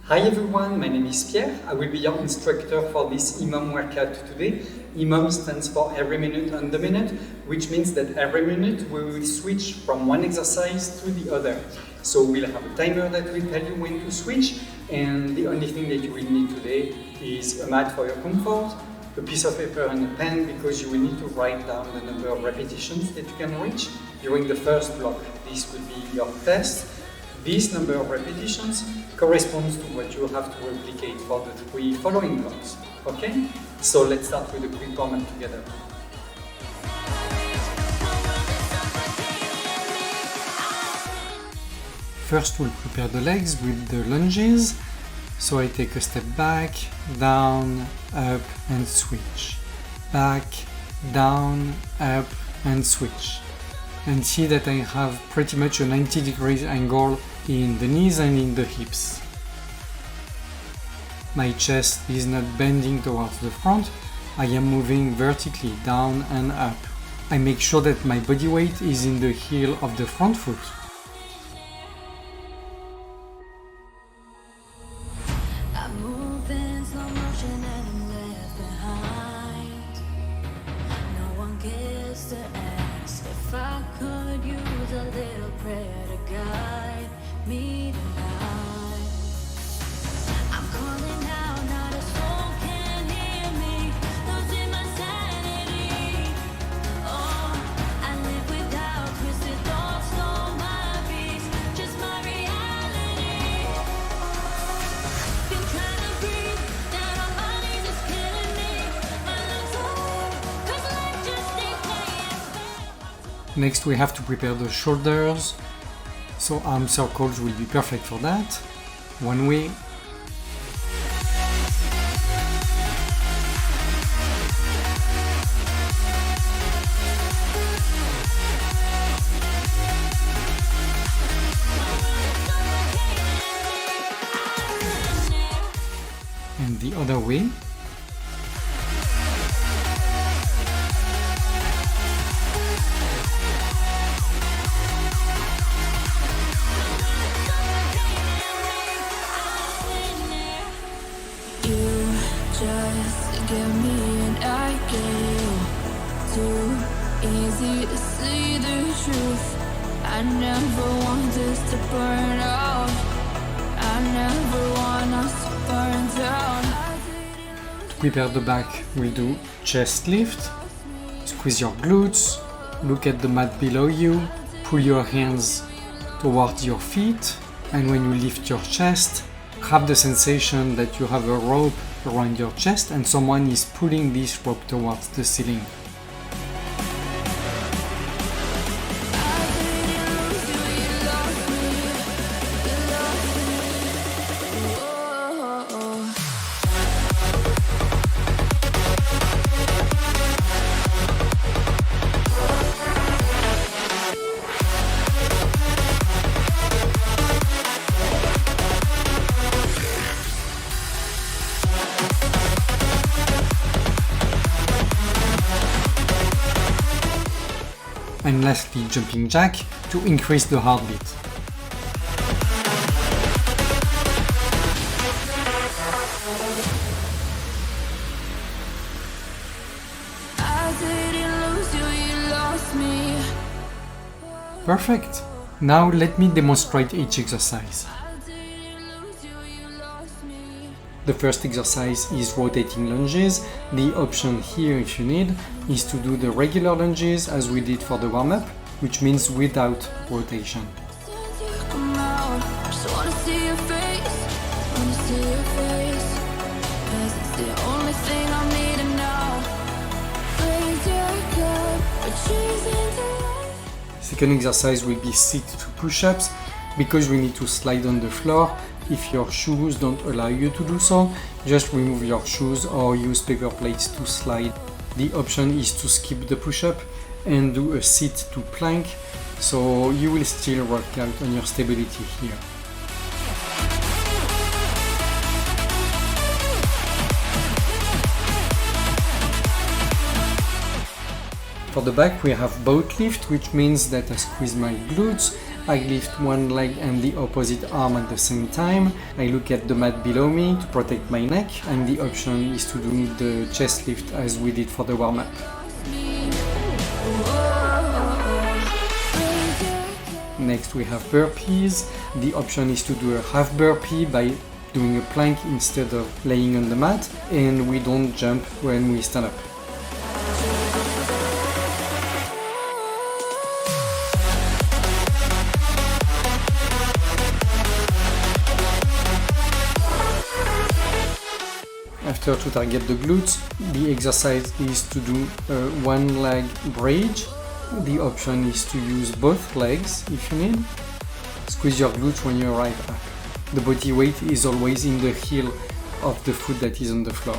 Hi everyone, my name is Pierre. I will be your instructor for this EMOM workout today. EMOM stands for every minute on the minute, which means that every minute we will switch from one exercise to the other. So we'll have a timer that will tell you when to switch, and the only thing that you will need today is a mat for your comfort, a piece of paper and a pen, because you will need to write down the number of repetitions that you can reach during the first block. This could be your test. This number of repetitions corresponds to what you have to replicate for the 3 following blocks. Okay? So let's start with a quick warm-up together. First, we'll prepare the legs with the lunges. So I take a step back, down, up, and switch. Back, down, up, and switch. And see that I have pretty much a 90 degrees angle in the knees and in the hips. My chest is not bending towards the front, I am moving vertically down and up. I make sure that my body weight is in the heel of the front foot. Next we have to prepare the shoulders, so arm circles will be perfect for that. One way. And the other way. Just give me an idea. Too easy to see the truth. I never want this to burn out. I never want us to burn down. To prepare the back, we'll do chest lift. Squeeze your glutes. Look at the mat below you. Pull your hands towards your feet. And when you lift your chest, have the sensation that you have a rope around your chest and someone is pulling this rope towards the ceiling. And lastly, jumping jack to increase the heartbeat. Perfect! Now let me demonstrate each exercise. The first exercise is rotating lunges. The option here, if you need, is to do the regular lunges as we did for the warm-up, which means without rotation. Second exercise will be sit to push-ups, because we need to slide on the floor. If your shoes don't allow you to do so, just remove your shoes or use paper plates to slide. The option is to skip the push-up and do a sit to plank, so you will still work out on your stability here. For the back we have boat lift, which means that I squeeze my glutes I lift one leg and the opposite arm at the same time. I look at the mat below me to protect my neck, and the option is to do the chest lift as we did for the warm-up. Next we have burpees. The option is to do a half burpee by doing a plank instead of laying on the mat, and we don't jump when we stand up. After, to target the glutes, the exercise is to do a one leg bridge. The option is to use both legs if you need. Squeeze your glutes when you arrive up. The body weight is always in the heel of the foot that is on the floor.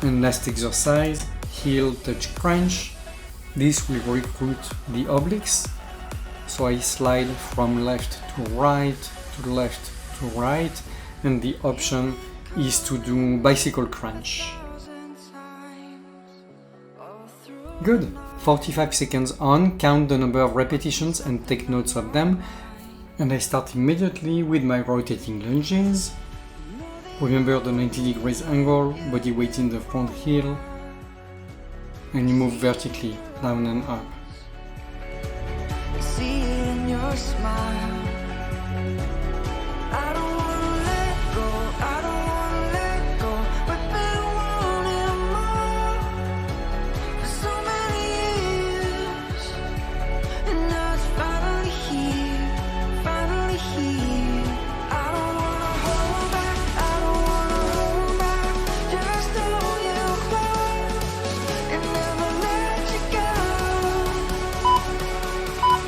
And last exercise, heel touch crunch. This will recruit the obliques. So I slide from left to right, to left to right, and the option is to do bicycle crunch. Good. 45 seconds on, count the number of repetitions and take notes of them. And I start immediately with my rotating lunges. Remember the 90 degrees angle, body weight in the front heel, and you move vertically, down and up. See it in your smile. I don't wanna let go, I don't wanna let go. We've been wanting more for so many years, and now it's finally here, finally here. I don't wanna hold back, I don't wanna hold back. Just hold you close and never let you go.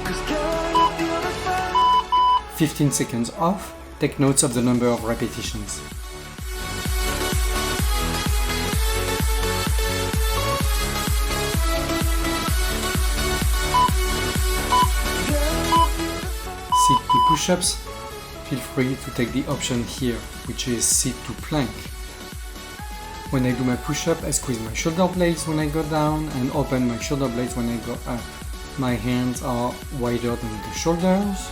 'Cause girl, you're beautiful. 15 seconds off, take notes of the number of repetitions. Sit to push-ups, feel free to take the option here, which is sit to plank. When I do my push-up, I squeeze my shoulder blades when I go down and open my shoulder blades when I go up. My hands are wider than the shoulders,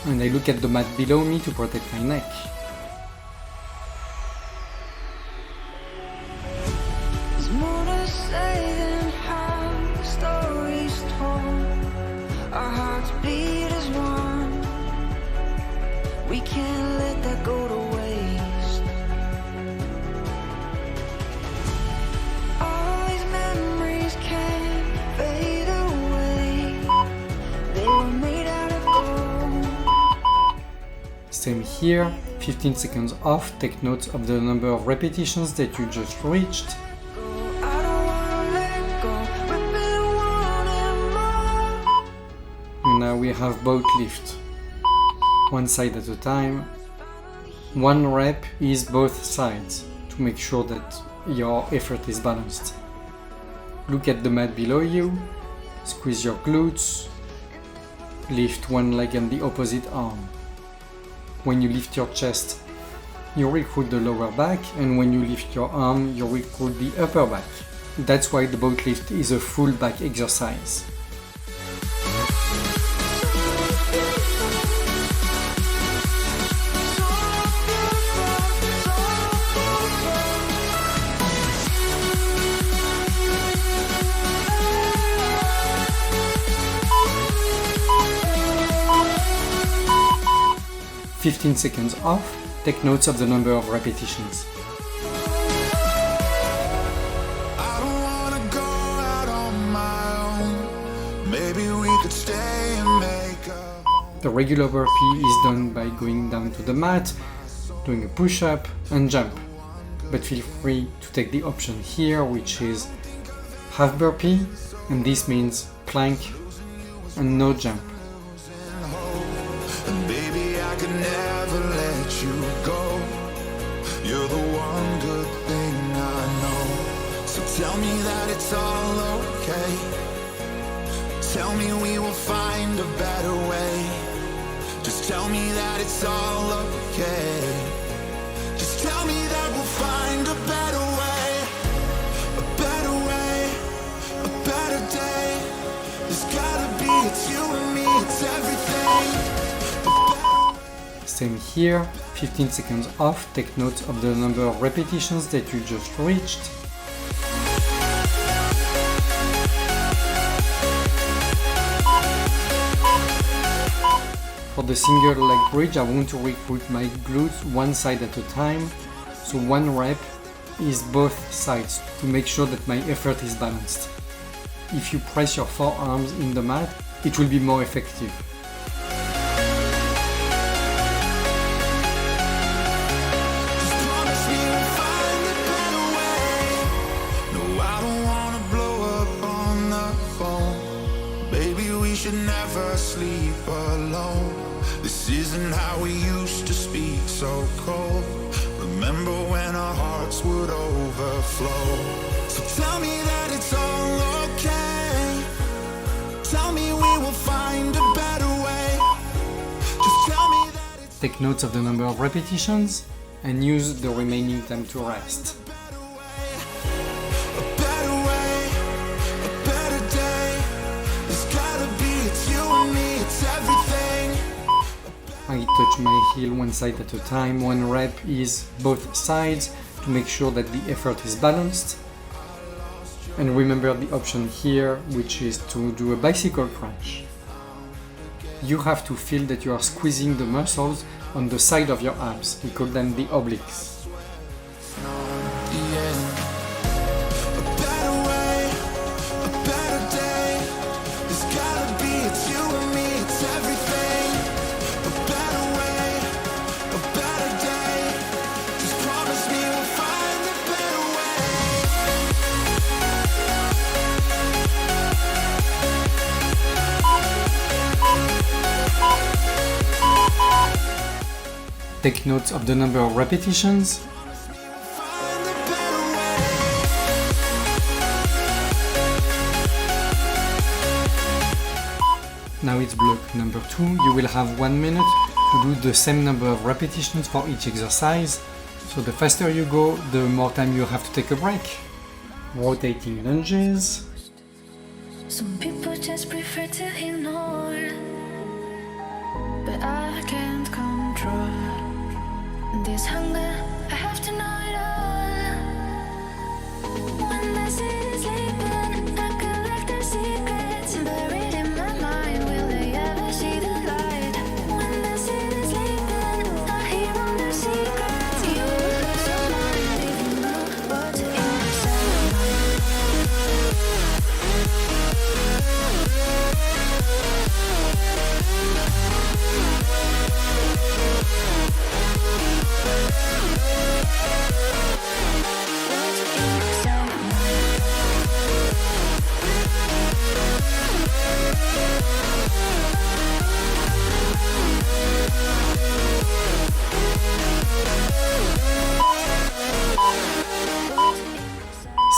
and I look at the mat below me to protect my neck. There's more to say than how the story's told. Our hearts beat as one. We can't let that go to waste. All these memories can't fade away. They were made out of gold. Same here, 15 seconds off, take notes of the number of repetitions that you just reached. I don't wanna let go. We've been wanting more. And now we have boat lift. One side at a time. One rep is both sides to make sure that your effort is balanced. Look at the mat below you, squeeze your glutes, lift one leg and the opposite arm. When you lift your chest, you recruit the lower back, and when you lift your arm, you recruit the upper back. That's why the boat lift is a full back exercise. So 15 seconds off, take notes of the number of repetitions. I don't wanna go out on my own. Maybe we could stay and make a The regular burpee is done by going down to the mat, doing a push-up and jump. But feel free to take the option here, which is half burpee, and this means plank and no jump. and baby, I could never let you go. You're the one good thing I know. So tell me that it's all okay. Tell me we will find a better way. Just tell me that it's all okay. Just tell me that same here, 15 seconds off, take note of the number of repetitions that you just reached. For the single leg bridge, I want to recruit my glutes one side at a time, so one rep is both sides to make sure that my effort is balanced. If you press your forearms in the mat, it will be more effective. Sleep alone. This isn't how we used to speak so cold. Remember when our hearts would overflow. So tell me that it's all okay. Tell me we will find a better way. Just tell me that it's Take notes of the number of repetitions and use the remaining time to rest. I touch my heel one side at a time, one rep is both sides to make sure that the effort is balanced. And remember the option here, which is to do a bicycle crunch. You have to feel that you are squeezing the muscles on the side of your abs. We call them the obliques. Take notes of the number of repetitions. Now it's block number 2. You will have 1 minute to do the same number of repetitions for each exercise. So the faster you go, the more time you have to take a break. Rotating lunges. Some people just prefer to ignore, but I can't control this hunger. I have to know it all. When the city's sleeping, I collect their secrets buried in my mind. Will they ever see the light? When the city's sleeping, I hear all their secrets. You will lose your mind if you know what's inside your mind.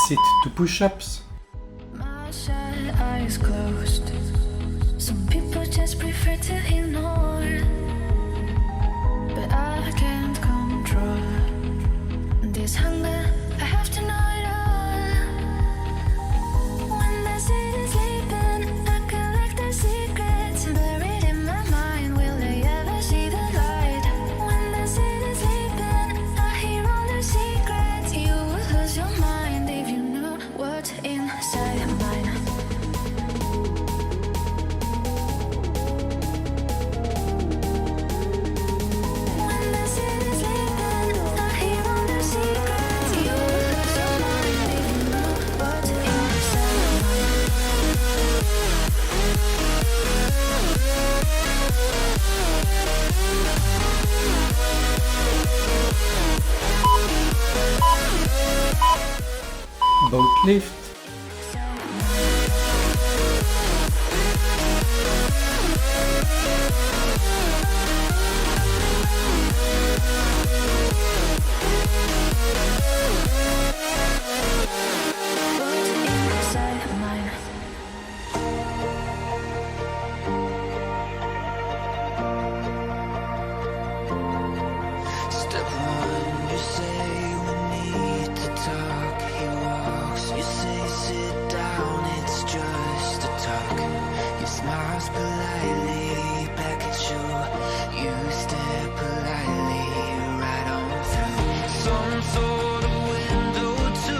Sit to push-ups. My shut eyes closed. Some people just prefer to ignore, but I can't control this hunger. I have to know it all. When the city's sleeping, I collect their secrets buried in my mind. Will they ever see the light? When the city's sleeping, I hear all their secrets. You will lose your mind if you know what's inside mine. When the city's sleeping, I hear all their secrets. You will lose your mind if you know what's inside mine. Boat lift. What's inside mine? Step one, you say we need to talk. He walks, you say some sort of window to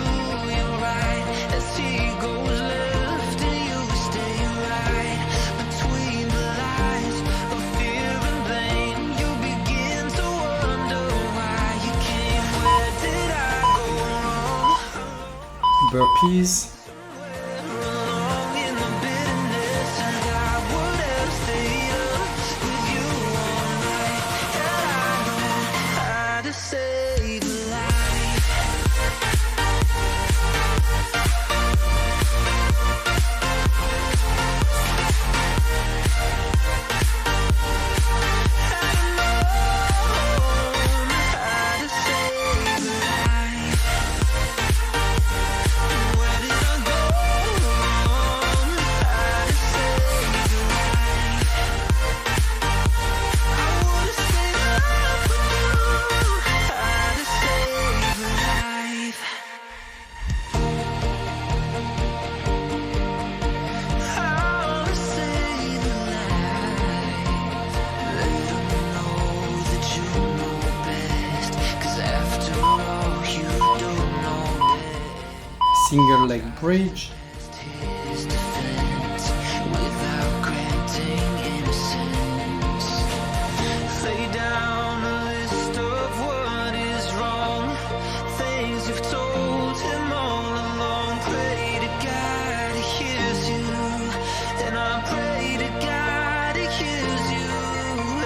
your right as he goes left and you stay right between the lines of fear and pain. You begin to wonder why you came. Where did I go wrong? Burpees. Along in the bitterness, and I would have stayed up with you all night had I known how to save a life. Had I known how to save a life. Where did I go wrong? How to save a life. I would've stayed up with you. How to save a life. How to save a life. Let 'em know that you know best. 'Cause after all, you don't know best. Single leg bridge. His defense without granting innocence. Lay down a list of what is wrong, things you've told him all along. Pray to God he hears you, and I pray to God he hears you.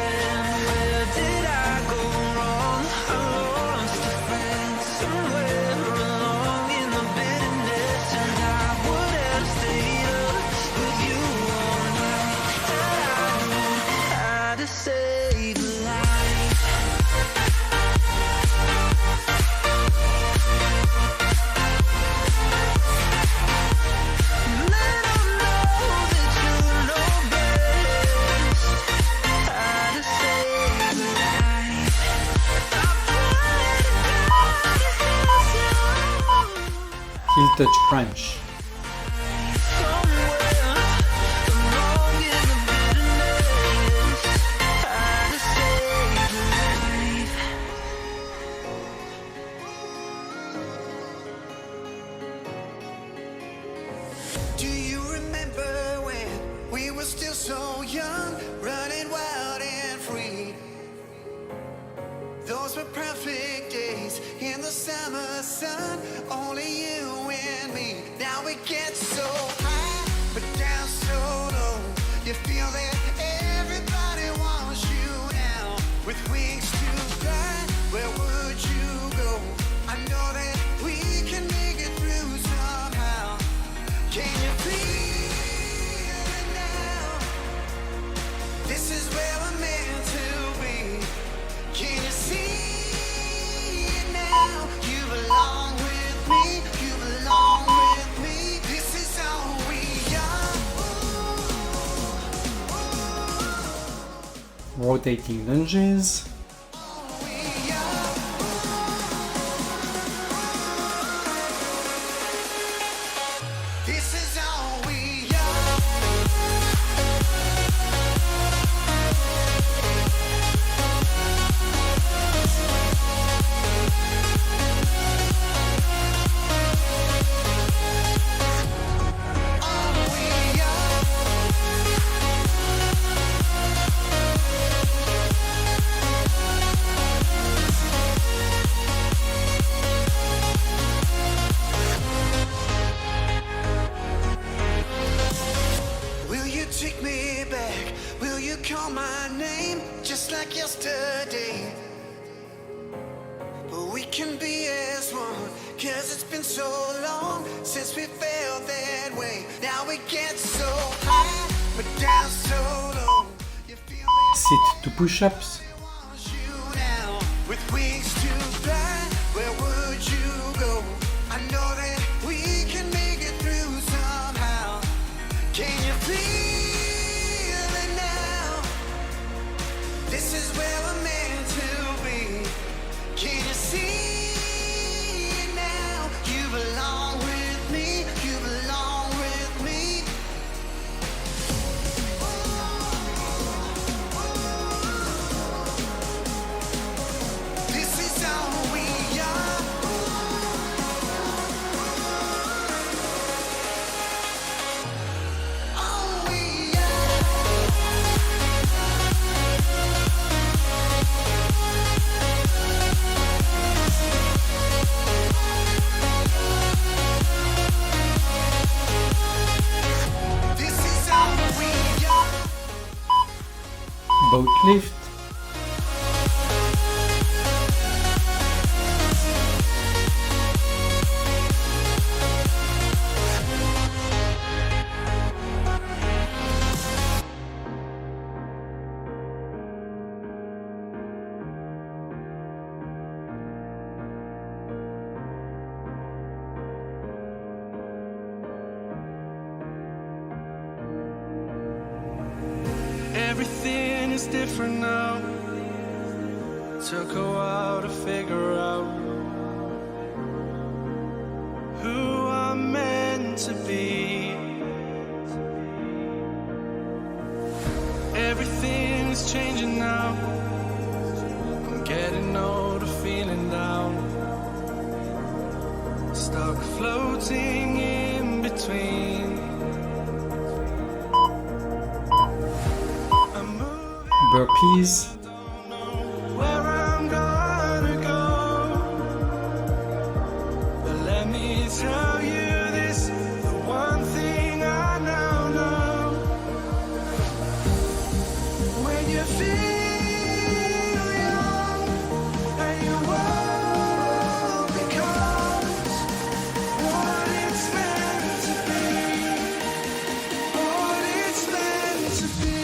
And where did I go wrong? I lost a friend somewhere along in the bitterness, and I would have stayed up with you all night had I known how to save a life. Let 'em know that you know best how to save a life. I pray to God he hears you. Heel touch crunch. Somewhere along in the bitterness, how to save a life. Do you remember when we were still so young, running wild and free? Those were perfect days in the summer sun, only you and me. Now we get so high, but down so low. You feel that everybody wants you now. With wings to fly, where would you go? I know that we can make it through somehow. Can you feel it now? This is where we're meant to be. Can you see it now? You belong with me. You belong with me. This is all we are. Rotating lunges. All we are. This is all we are. All we are. Will you take me back? Will you call my name just like yesterday? But we can be as one, 'cause it's been so long since we felt that way. Now we get so high, but down so low. You feel that Sit to push-ups. wants you now. With wings to fly, where would you go? I know that we can make it through somehow. Can you feel it now? This is where we're meant to be. Can you see it now? You belong with me. You belong with me. boat lift, Everything is different now. Took a while to figure out who I'm meant to be. Everything is changing now. I'm getting older, feeling down. Stuck floating in between. burpees, Where I'm gonna go, but let me tell you this, the one thing I now know. When you feel young and your world becomes what it's meant to be, what it's meant to be.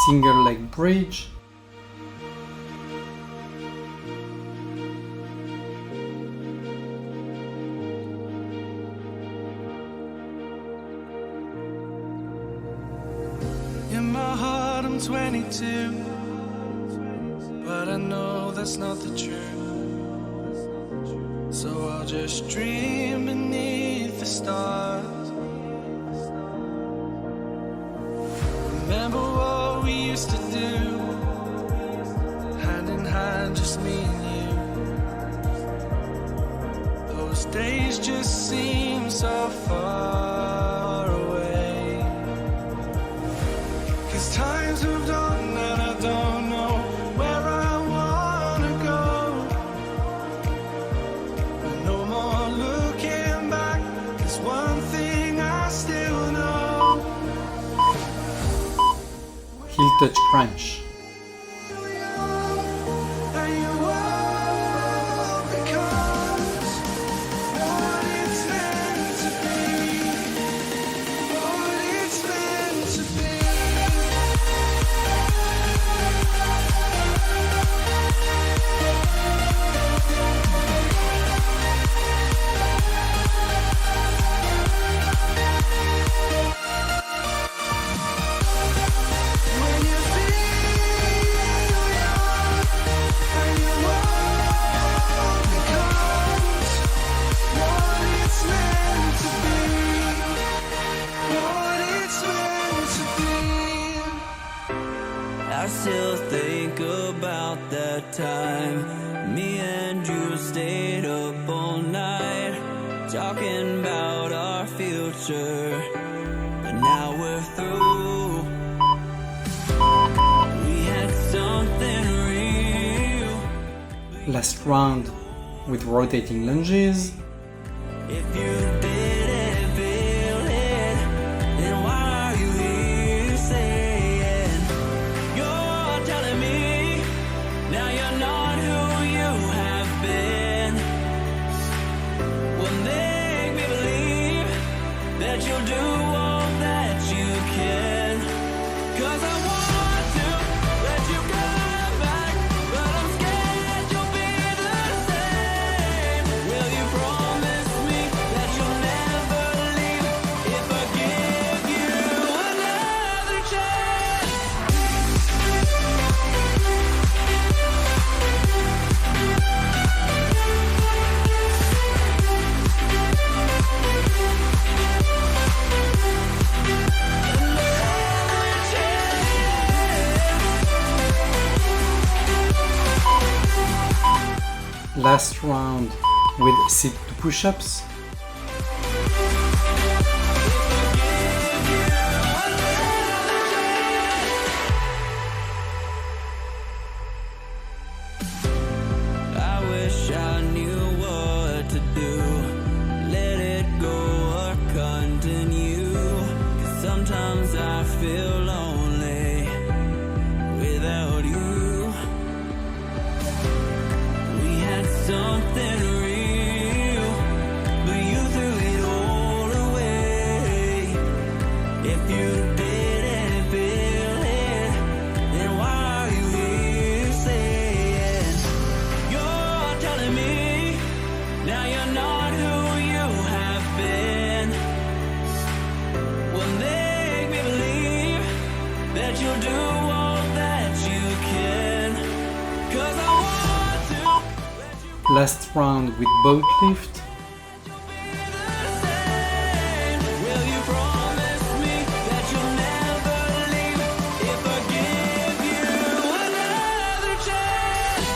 single leg bridge, In my heart I'm 22, but I know that's not the truth. So I'll just dream beneath the stars. Remember what we used to do, hand in hand, just me and you. Those days just seem so far away. 'Cause time's moved on and I don't know where I wanna go. But no more looking back, there's one thing I still know. heel touch crunch, And your world becomes what it's meant to be, what it's meant to be. When you feel young and your world becomes what it's meant to be, what it's meant to be. I still think about that time me and you stayed up all night talking about our future, but now we're through. We had something real. last round with rotating lunges, If you didn't feel it, then why are you here saying you're telling me now you're not who you have been? Well, make me believe that you'll do all that you can. 'Cause I want to let you come back, but I'm scared you'll be the same. Will you promise me that you'll Last round with sit to push-ups. I wish I knew what to do. Let it go or continue. 'Cause sometimes I feel lonely without you. We had something real, but you threw it all away. If you didn't feel it, then why are you here saying you're telling me now you're not who you have been? Well, make me believe that you'll do all that you can. 'Cause I want to let you Last round with boat lift. be the same. Will you promise me that you'll never leave if I give you another chance?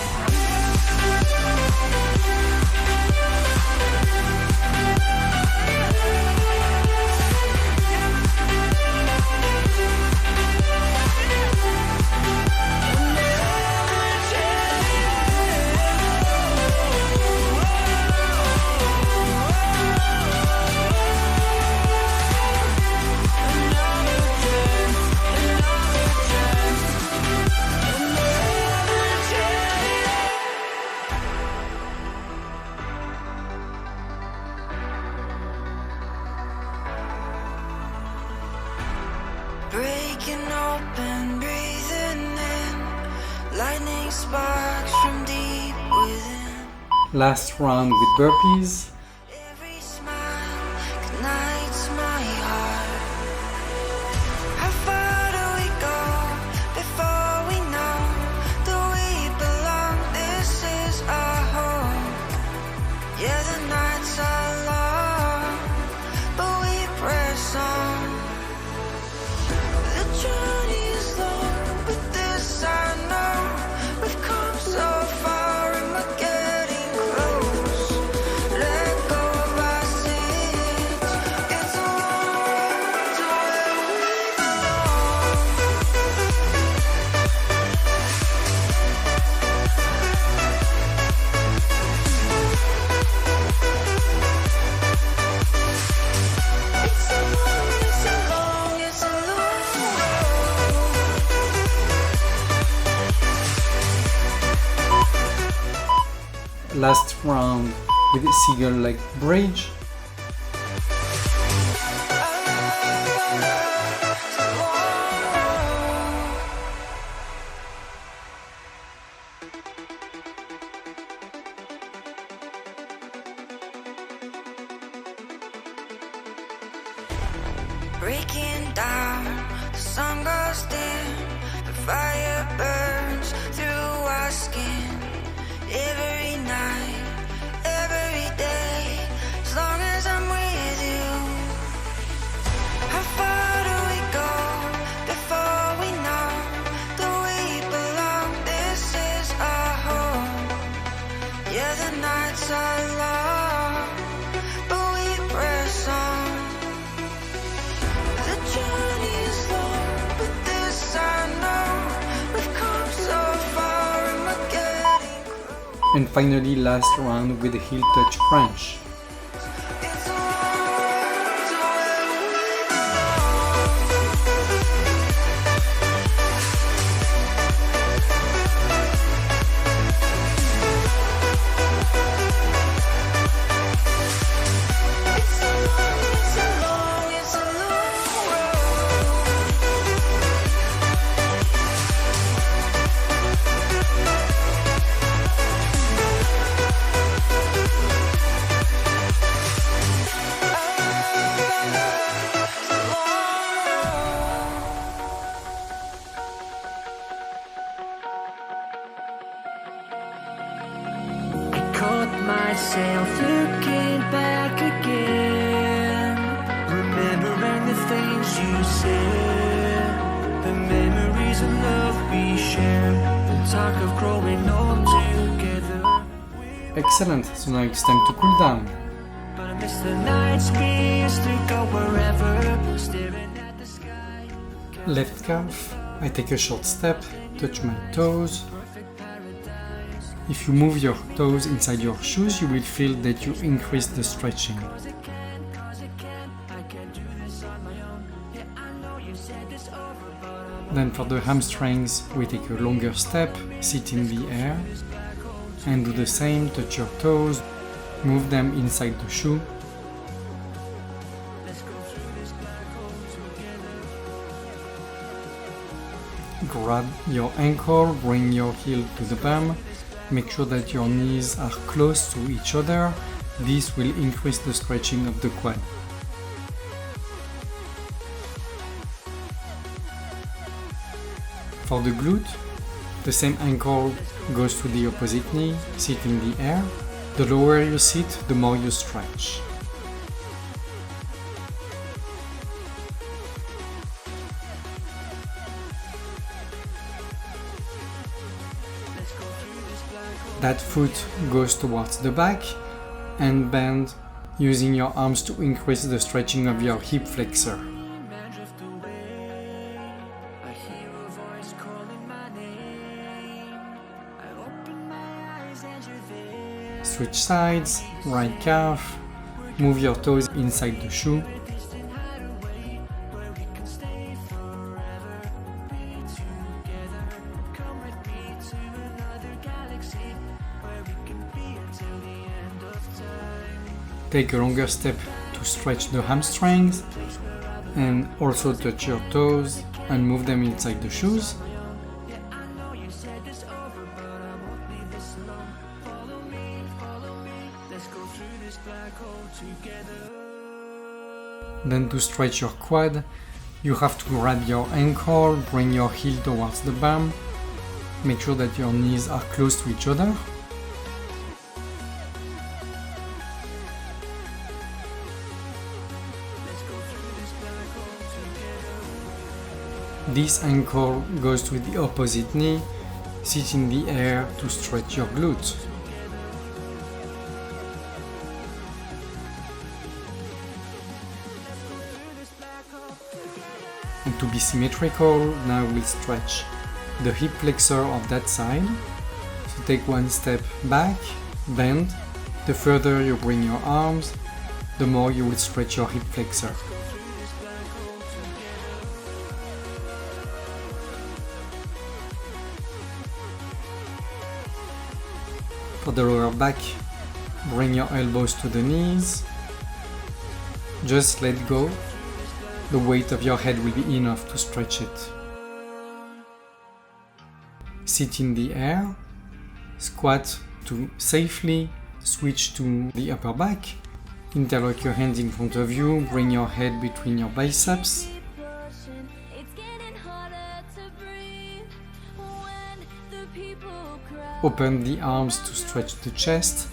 Breaking open, breathing in, lightning sparks from deep within. Last round with burpees. Every smile ignites my heart. How far do we go before we know that we belong? This is our home. Yeah, the nights are long, but we press on. The journey is long, but this I know. We've come so far and we're getting close. Let go of our sins. It's a long road to where we belong. It's a long road. Last round with seagull leg bridge. Breaking down, the sun goes dim, the fire burns through our skin. Every night, every day, as long as I'm with you. How far do we go before we know that we belong? This is our home. Yeah, the nights are long, but we press on. The journey is long, but this I know. We've come so far and we're getting close. And finally last round with a heel touch crunch. It's a long road to where we belong. It's a long, it's a long, it's a long road. I caught myself looking back again, remembering the things you said, the memories of love we shared, the talk of growing old together. We Excellent, so now it's time to cool down. But I miss the nights we used to go wherever, staring at the sky. Left calf, I take a short step, touch my toes. If you move your toes inside your shoes, you will feel that you increase the stretching. Then for the hamstrings, we take a longer step, sit in the air, and do the same, touch your toes, move them inside the shoe. Grab your ankle, bring your heel to the bum, make sure that your knees are close to each other. This will increase the stretching of the quad. For the glute, the same ankle goes to the opposite knee, sit in the air. The lower you sit, the more you stretch. That foot goes towards the back and bend using your arms to increase the stretching of your hip flexor. Switch sides, right calf, move your toes inside the shoe. Take a longer step to stretch the hamstrings and also touch your toes and move them inside the shoes. Then to stretch your quad, you have to grab your ankle, bring your heel towards the bum, make sure that your knees are close to each other. This ankle goes to the opposite knee, sit in the air to stretch your glutes. And to be symmetrical, now we'll stretch the hip flexor of that side. So take one step back, bend. The further you bring your arms, the more you will stretch your hip flexor. For the lower back, bring your elbows to the knees. Just let go. The weight of your head will be enough to stretch it. Sit in the air. Squat to safely switch to the upper back. Interlock your hands in front of you. Bring your head between your biceps. Open the arms to stretch the chest.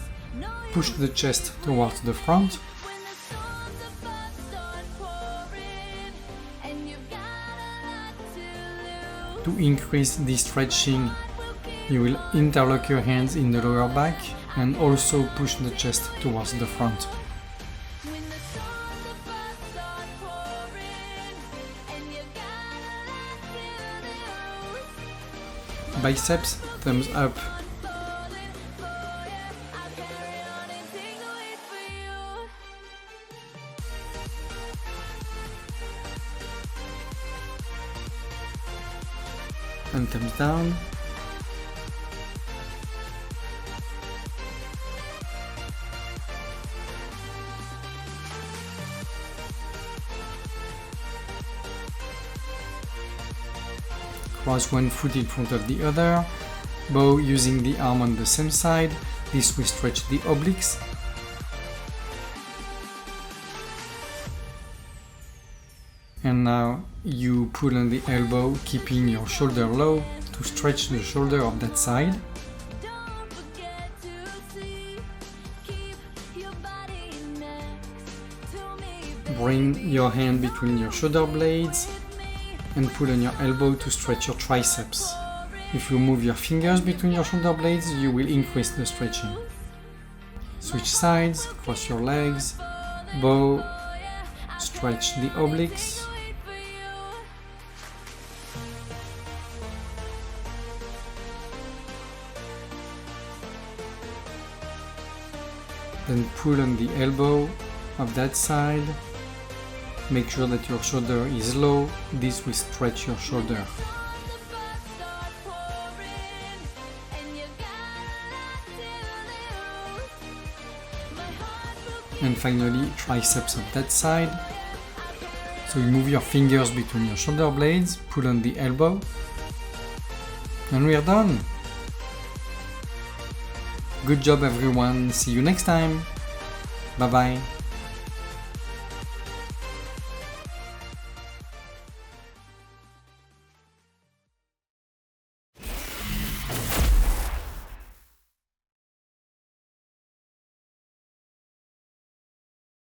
Push the chest towards the front. To increase the stretching, you will interlock your hands in the lower back and also push the chest towards the front. Biceps, thumbs up. And thumbs down. Cross one foot in front of the other. Bow using the arm on the same side. This will stretch the obliques. And now you pull on the elbow, keeping your shoulder low to stretch the shoulder of that side. Bring your hand between your shoulder blades and pull on your elbow to stretch your triceps. If you move your fingers between your shoulder blades, you will increase the stretching. Switch sides, cross your legs, bow, stretch the obliques. Then pull on the elbow of that side. Make sure that your shoulder is low. This will stretch your shoulder. And finally, triceps of that side. So you move your fingers between your shoulder blades, pull on the elbow, and we are done. Good job everyone, see you next time. Bye bye.